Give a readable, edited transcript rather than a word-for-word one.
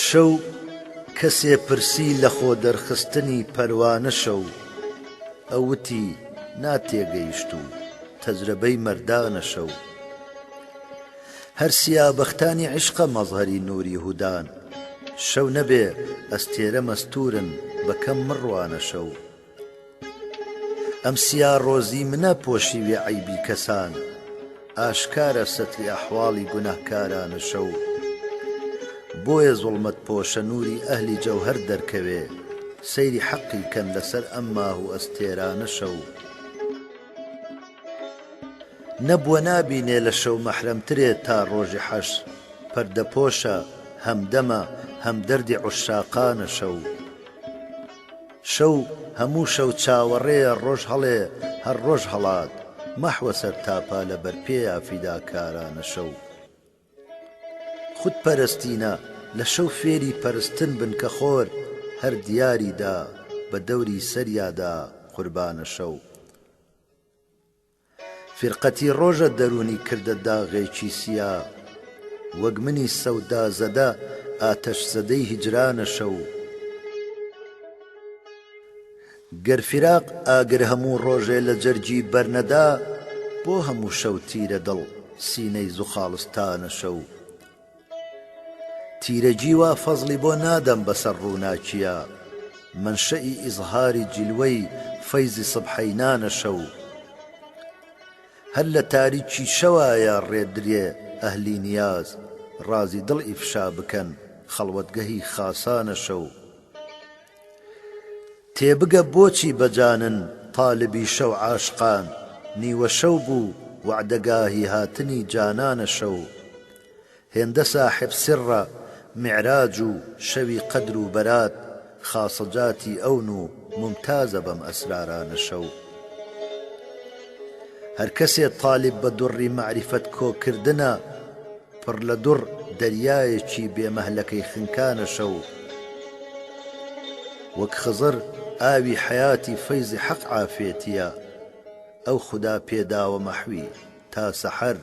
شەو کەسێ پرسی لە خۆ دەرخستنی پەروانە شەو ئەوتی ناتێگەیشت و تەجربەی مەردانە شەو هەر سیابەختانی عیشقە مەظهەری نووری هودان شەو نەبێ ئەستێرە مەستورن بەکەم مڕوانە شەو ئەم سیا ڕۆزی منە پۆشیوێ عەیبی کەسان ئاشکارە سەتری ئەحواڵی گوناهکارانە شەو بۆیە زوڵمەت پۆشە نووری ئەهلی جەوهەر دەرکەوێ سەیری حەقی کەن لەسەر ئەم ماه و ئەستێرانە شەو نەبووە نابینێ لە شەو مەحرەمترێ تا ڕۆژی حەشر پەردەپۆشە هەمدەمە هەم دەردی عوشاقانە شەو شەو هەموو شەو چاوەڕێیە ڕۆژ هەڵێ هەر ڕۆژ هەڵات مەحوە سەر تاپا لە بەرپێیا فیداکارانە شەو خودپەرستینە لە شەو فێری پەرستن بن کە خۆر هەر دیاریدا بە دەوری سەریادا قوربانە شەو فرقەتی ڕۆژە دەرونی کردە داغێکی سیا وەک منی سەودا زەدە ئاتەش زەدەی هیجرانە شەو گەر فیراق ئاگر هەموو ڕۆژێ لە جەرگی بەرنەدا بۆ هەموو شەو تیرە دڵ سینەی زوخاڵستانە شەو تیرەجی وا فەزڵی بۆ نادەم بەسەر ڕووناکیە منشەئی ئیزهاری جیلوەی فەیزی سبحەینانە شەو هەر لە تاریکی شەوایە ڕێدرێ ئەهلی نیاز ڕازی دڵ ئیفشا بکەن خەڵوەتگەهی خاسانە شەو تێبگە بۆچی بەجانن تاالبی شەو عاشقان نیوە شەو بوو وعدەگاهی هاتنی جانانە شەو هێندە ساحب سڕە معراج و شەوی قەدر و بەرات خاسەجاتی ئەون و ممتازە بەم ئەسرارانە شەو هەر کەسێ تاالب بە دوڕی معریفەت کۆکردنە پڕ لە دوڕ دەریایەکی بێمەهلەکەی خنکانە شەو وەک خزر ئاوی حەیاتی فەیزی حەق عافێتیە ئەو خودا پێداوە مەحوی تا سەحەر